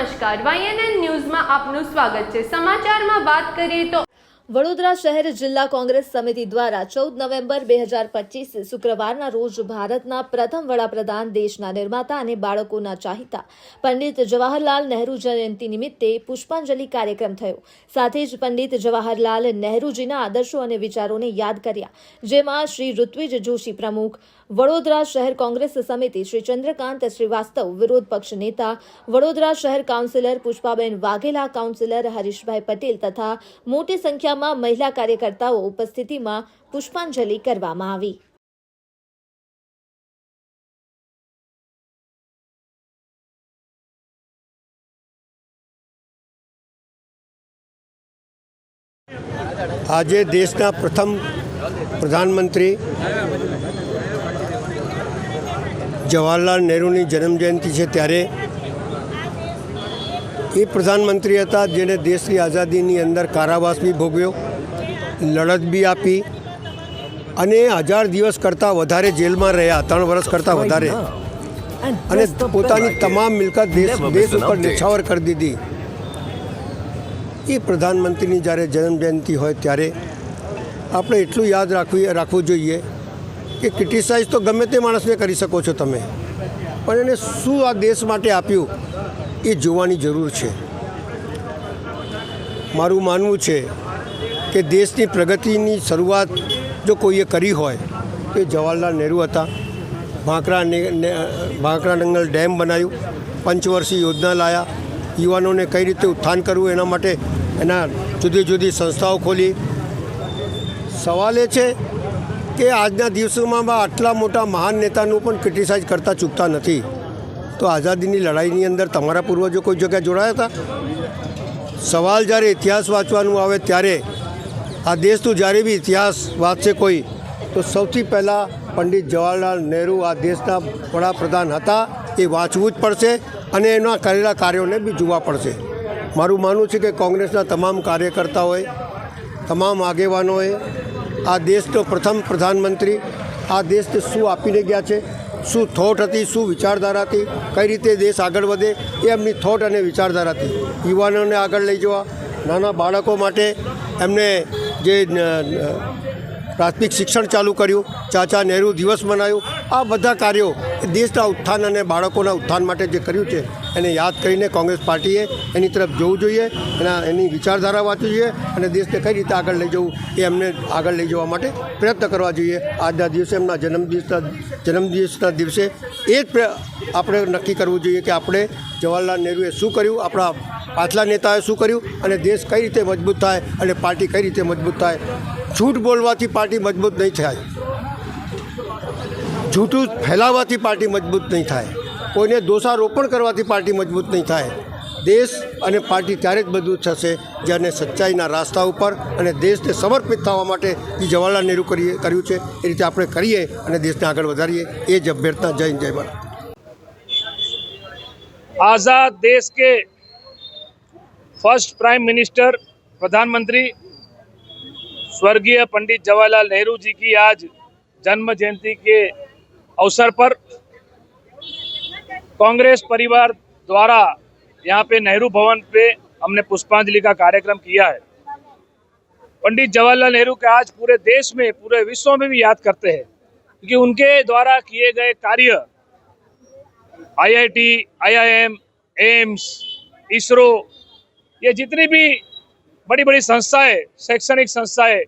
નમસ્કાર, YNN ન્યૂઝમાં આપનું સ્વાગત છે। સમાચારમાં વાત કરીએ તો વડોદરા શહેર જિલ્લા કોંગ્રેસ સમિતિ દ્વારા 14 નવેમ્બર 2025 શુક્રવારના રોજ ભારતના પ્રથમ વડાપ્રધાન, દેશના નિર્માતા અને બાળકોના ચાહિતા પંડિત જવાહરલાલ નહેરુ જયંતિ નિમિત્તે પુષ્પાંજલિ કાર્યક્રમ થયો। સાથે જ પંડિત જવાહરલાલ નહેરુજીના આદર્શો અને વિચારોને યાદ કર્યા, જેમાં શ્રી ઋત્વિજ જોશી પ્રમુખ, વડોદરા શહેર કોંગ્રેસ સમિતિ શ્રી ચંદ્રકાંત શ્રીવાસ્તવ, વિરોધ પક્ષ નેતા વડોદરા શહેર કાઉન્સિલર પુષ્પાબેન વાઘેલા, કાઉન્સિલર હરીશભાઈ પટેલ તથા મોટી સંખ્યામાં મહિલા કાર્યકર્તાઓ ઉપસ્થિતિમાં પુષ્પાંજલિ કરવામાં આવી। આજે દેશના પ્રથમ પ્રધાનમંત્રી જવાહરલાલ નહેરુની જન્મજયંતિ છે, ત્યારે એ પ્રધાનમંત્રી હતા જેણે દેશની આઝાદીની અંદર કારાવાસ બી ભોગવ્યો, લડત બી આપી અને 1000 દિવસ કરતાં વધારે જેલમાં રહ્યા, 3 વર્ષ કરતાં વધારે, અને પોતાની તમામ મિલકત દેશ ઉપર ન્યોછાવર કરી દીધી। એ પ્રધાનમંત્રીની જ્યારે જન્મજયંતિ હોય ત્યારે આપણે એટલું યાદ રાખવું જોઈએ કે ક્રિટિસાઇઝ તો ગમે તે માણસને કરી શકો છો તમે, પણ એને શું આ દેશ માટે આપ્યું એ જોવાની જરૂર છે। મારું માનવું છે કે દેશની પ્રગતિની શરૂઆત જો કોઈએ કરી હોય તો એ જવાહરલાલ નહેરુ હતા। ભાંકરા નંગલ ડેમ બનાવ્યું, પંચવર્ષીય યોજના લાયા, યુવાનોને કઈ રીતે ઉત્થાન કરવું એના માટે એના જુદી જુદી સંસ્થાઓ ખોલી। સવાલ એ છે કે આજના દિવસોમાં આટલા મોટા મહાન નેતાનું પણ ક્રિટિસાઇઝ કરતા ચૂકતા નથી। તો આઝાદીની લડાઈની અંદર તમારા પૂર્વજો કોઈ જગ્યાએ જોડાયા હતા? સવાલ જ્યારે ઇતિહાસ વાંચવાનું આવે ત્યારે આ દેશનું જ્યારે બી ઇતિહાસ વાંચશે કોઈ, તો સૌથી પહેલાં પંડિત જવાહરલાલ નહેરુ આ દેશના વડાપ્રધાન હતા એ વાંચવું જ પડશે અને એના કરેલા કાર્યોને બી જોવા પડશે। મારું માનવું છે કે કોંગ્રેસના તમામ કાર્યકર્તાઓએ, તમામ આગેવાનોએ આ દેશનો પ્રથમ પ્રધાનમંત્રી આ દેશને શું આપીને ગયા છે, શું થોટ હતી, શું વિચારધારા હતી, કઈ રીતે દેશ આગળ વધે એ એમની થોટ અને વિચારધારા હતી। યુવાનોને આગળ લઈ જવા, નાના બાળકો માટે એમને જે પ્રાથમિક શિક્ષણ ચાલુ કર્યું, ચાચા નહેરુ દિવસ મનાવ્યું, આ બધા કાર્યો દેશના ઉત્થાન અને બાળકોના ઉત્થાન માટે જે કર્યું છે એને યાદ કરીને કોંગ્રેસ પાર્ટીએ એની તરફ જોવું જોઈએ, એની વિચારધારા વાંચવી જોઈએ અને દેશને કઈ રીતે આગળ લઈ જવું એ એમને આગળ લઈ જવા માટે પ્રયત્ન કરવા જોઈએ। આજના દિવસે એમના જન્મદિવસના દિવસે એ જ આપણે નક્કી કરવું જોઈએ કે આપણે જવાહરલાલ નહેરુએ શું કર્યું, આપણા પાછલા નેતાએ શું કર્યું અને દેશ કઈ રીતે મજબૂત થાય અને પાર્ટી કઈ રીતે મજબૂત થાય। જૂઠ બોલવાથી પાર્ટી મજબૂત નહીં થાય, જૂઠું ફેલાવવાથી પાર્ટી મજબૂત નહીં થાય, કોઈને દોષારોપણ કરવાથી પાર્ટી મજબૂત નહીં થાય। દેશ અને પાર્ટી ત્યારે જ મજબૂત થશે જ્યારે સચ્ચાઈના રાસ્તા ઉપર અને દેશને સમર્પિત થવા માટે જે જવાહરલાલ નહેરુ કર્યું છે એ રીતે આપણે કરીએ અને દેશને આગળ વધારીએ, એ જ અભ્યર્થના। જય હિન્દ, જય ભારત। आज़ाद देश के फर्स्ट प्राइम मिनिस्टर, प्रधानमंत्री स्वर्गीय पंडित जवाहरलाल नेहरू जी की आज जन्म जयंती के अवसर पर कांग्रेस परिवार द्वारा यहाँ पे नेहरू भवन पे हमने पुष्पांजलि का कार्यक्रम किया है। पंडित जवाहरलाल नेहरू के आज पूरे देश में, पूरे विश्व में भी याद करते हैं, क्योंकि उनके द्वारा किए गए कार्य IIT, IIM, एम्स, इसरो, ये जितनी भी बड़ी बड़ी संस्थाएं, शैक्षणिक संस्थाएं,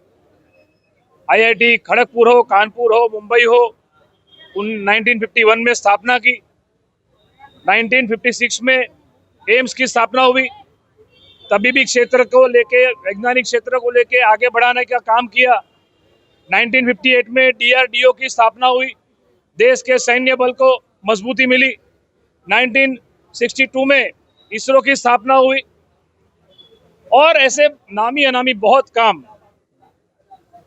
IIT खड़गपुर हो, कानपुर हो, मुंबई हो, 1951 में स्थापना की, 1956 में एम्स की स्थापना हुई, तबीबी क्षेत्र को लेके, वैज्ञानिक क्षेत्र को लेके आगे बढ़ाने का काम किया। 1958 में DRDO की स्थापना हुई, देश के सैन्य बल को मजबूती मिली। 1962 में इसरो की स्थापना हुई और ऐसे नामी अनामी बहुत काम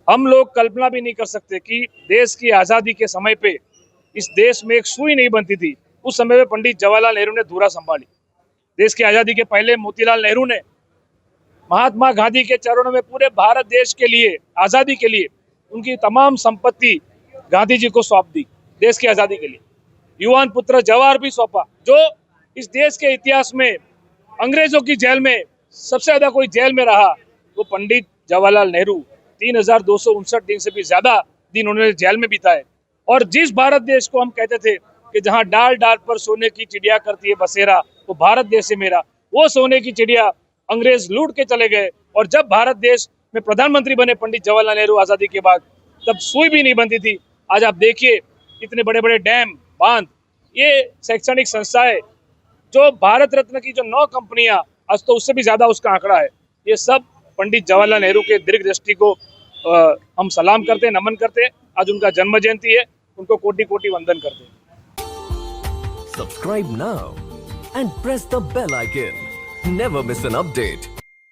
हम लोग कल्पना भी नहीं कर सकते कि देश की आज़ादी के समय पे इस देश में एक सुई नहीं बनती थी, उस समय में पंडित जवाहरलाल नेहरू ने धुरा संभाली। देश की आज़ादी के पहले मोतीलाल नेहरू ने महात्मा गांधी के चरणों में पूरे भारत देश के लिए, आज़ादी के लिए उनकी तमाम संपत्ति गांधी जी को सौंप दी देश की आज़ादी के लिए। युवान पुत्र जवाहर भी सौंपा, जो इस देश के इतिहास में अंग्रेजों की जेल में सबसे ज्यादा कोई जेल में रहा वो पंडित जवाहरलाल नेहरू। 3259 दिन से भी ज्यादा दिन उन्होंने जेल में बिताए। और जिस भारत देश को हम कहते थे कि जहां डाल डाल पर सोने की चिड़िया करती है बसेरा, वो भारत देश है मेरा, वो सोने की चिड़िया अंग्रेज लूट के चले गए। और जब भारत देश में प्रधानमंत्री बने पंडित जवाहरलाल नेहरू आजादी के बाद, तब सुई भी नहीं बनती थी। आज आप देखिए इतने बड़े बड़े डैम, बांध, ये शैक्षणिक संस्थाएं, जो भारत रत्न की जो 9 कंपनियां, आज तो उससे भी ज्यादा उसका आंकड़ा है। ये सब पंडित जवाहरलाल नेहरू के दीर्घ दृष्टि को हम सलाम करते हैं, नमन करते हैं। आज उनका जन्म जयंती है, उनको कोटि कोटि वंदन करते हैं। Subscribe now and press the bell icon. Never miss an update.